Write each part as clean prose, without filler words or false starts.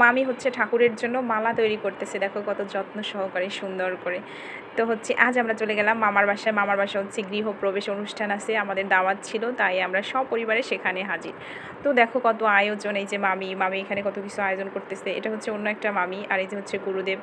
মামি হচ্ছে ঠাকুরের জন্য মালা তৈরি করতেছে, দেখো কত যত্ন সহকারে সুন্দর করে। তো হচ্ছে আজ আমরা চলে গেলাম মামার বাসায়। মামার বাসায় হচ্ছে গৃহপ্রবেশ অনুষ্ঠান আছে, আমাদের দাওয়াত ছিল, তাই আমরা সপরিবারে সেখানে হাজির। তো দেখো কত আয়োজন, এই যে মামি এখানে কত কিছু আয়োজন করতেছে। এটা হচ্ছে অন্য একটা মামি, আর এই যে হচ্ছে গুরুদেব,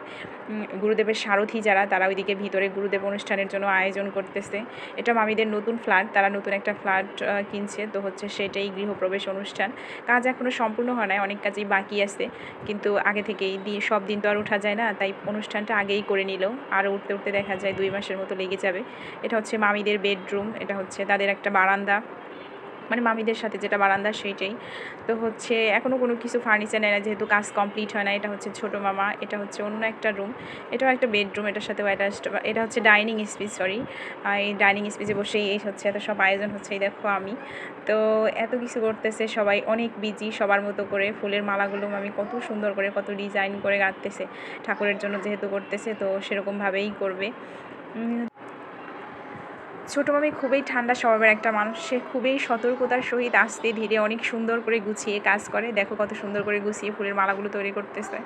গুরুদেবের সারথি যারা, তারা ওইদিকে ভিতরে গুরুদেব অনুষ্ঠানের জন্য আয়োজন করতেছে। এটা মামিদের নতুন ফ্ল্যাট, তারা নতুন একটা ফ্ল্যাট কিনছে, তো হচ্ছে সেটাই গৃহপ্রবেশ অনুষ্ঠান। কাজ এখনও সম্পূর্ণ হয় নাই, অনেক কাজই বাকি আছে, কিন্তু আগে থেকেই সব দিন তো আর ওঠা যায় না, তাই অনুষ্ঠানটা আগেই করে নিল। আর উঠতে উঠতে দেখা যায় 2 মাসের মতো লেগে যাবে। এটা হচ্ছে মামিদের বেডরুম, এটা হচ্ছে তাদের একটা বারান্দা, মানে মামিদের সাথে যেটা বারান্দা সেইটাই। তো হচ্ছে এখনও কোনো কিছু ফার্নিচার নেয় না, যেহেতু কাজ কমপ্লিট হয় না। এটা হচ্ছে ছোটো মামা, এটা হচ্ছে অন্য একটা রুম, এটাও একটা বেডরুম, এটার সাথেও অ্যাটাচড। এটা হচ্ছে ডাইনিং স্পেস, সরি। এই ডাইনিং স্পেসে বসেই এই হচ্ছে এত সব আয়োজন হচ্ছে। এই দেখো আমি তো এত কিছু করতেছে, সবাই অনেক বিজি সবার মতো করে। ফুলের মালাগুলো মামি কত সুন্দর করে, কত ডিজাইন করে গাঁথতেছে, ঠাকুরের জন্য যেহেতু করতেছে তো সেরকমভাবেই করবে। ছোটো মামি খুবই ঠান্ডা স্বভাবের একটা মানুষ, সে খুবই সতর্কতার সহিত আস্তে ধীরে অনেক সুন্দর করে গুছিয়ে কাজ করে। দেখো কত সুন্দর করে গুছিয়ে ফুলের মালাগুলো তৈরি করতেছে।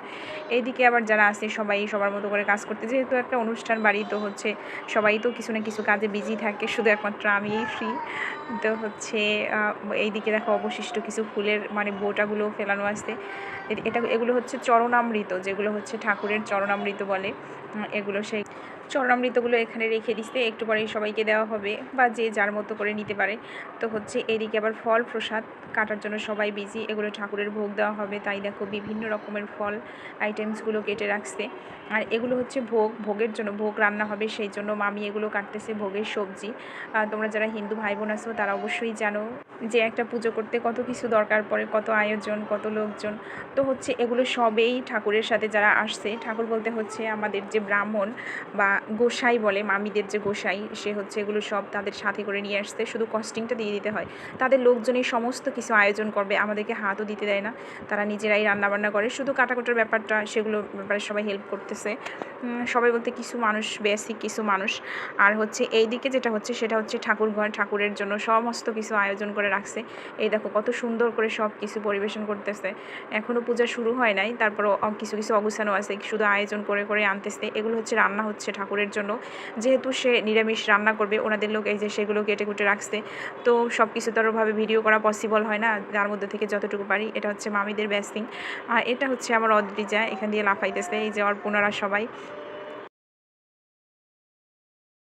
এইদিকে আবার যারা আছে সবাই সবার মতো করে কাজ করতে, যেহেতু একটা অনুষ্ঠান বাড়ি, তো হচ্ছে সবাই তো কিছু না কিছু কাজে বিজি থাকে, শুধু একমাত্র আমিই ফ্রি। তো হচ্ছে এইদিকে দেখো অবশিষ্ট কিছু ফুলের মানে বোটাগুলো ফেলানো আছে। এগুলো হচ্ছে চরণামৃত, যেগুলো হচ্ছে ঠাকুরের চরণামৃত বলে। এগুলো সেই চরণামৃতগুলো এখানে রেখে দিচ্ছে, একটু পরেই সবাইকে দেওয়া হবে, বা যে যার মতো করে নিতে পারে। তো হচ্ছে এদিকে আবার ফল প্রসাদ কাটার জন্য সবাই বিজি, এগুলো ঠাকুরের ভোগ দেওয়া হবে, তাই দেখো বিভিন্ন রকমের ফল আইটেমসগুলো কেটে রাখছে। আর এগুলো হচ্ছে ভোগের জন্য, ভোগ রান্না হবে, সেই জন্য মামি এগুলো কাটতেছে, ভোগের সবজি। তোমরা যারা হিন্দু ভাই বোন আছো তারা অবশ্যই জানো যে একটা পুজো করতে কত কিছু দরকার পড়ে, কত আয়োজন, কত লোকজন। তো হচ্ছে এগুলো সবেই ঠাকুরের সাথে যারা আসছে, ঠাকুর বলতে হচ্ছে আমাদের যে ব্রাহ্মণ বা গোসাই বলে, মামিদের যে গোসাই, সে হচ্ছে এগুলো সব তাদের সাথে করে নিয়ে আসতে, শুধু কস্টিংটা দিয়ে দিতে হয়। তাদের লোকজনই সমস্ত কিছু আয়োজন করবে, আমাদেরকে হাতও দিতে দেয় না, তারা নিজেরাই রান্নাবান্না করে, শুধু কাটাকুটার ব্যাপারটা সেগুলো ব্যাপারে সবাই হেল্প করতেছে। সবাই বলতে কিছু মানুষ, বেসিক কিছু মানুষ। আর হচ্ছে এই দিকে যেটা হচ্ছে সেটা হচ্ছে ঠাকুরঘর, ঠাকুরের জন্য সমস্ত কিছু আয়োজন করে রাখছে। এই দেখো কত সুন্দর করে সব কিছু পরিবেশন করতেছে। এখনও পূজা শুরু হয় নাই, তারপরও কিছু কিছু অগুছানো আছে, শুধু আয়োজন করে করে আনতেছে। এগুলো হচ্ছে রান্না হচ্ছে ঠাকুরের জন্য, যেহেতু সে নিরামিষ রান্না করবে, ওনাদের লোক এই যে সেগুলো কেটে কুটে রাখছে। তো সব কিছু তো আরোভাবে ভিডিও করা পসিবল হয় না, যার মধ্যে থেকে যতটুকু পারি। এটা হচ্ছে মামিদের বেসিং, আর এটা হচ্ছে আমার অদ্রিজা, এখান দিয়ে লাফাইতেছে, এই যে অর্পণারা সবাই।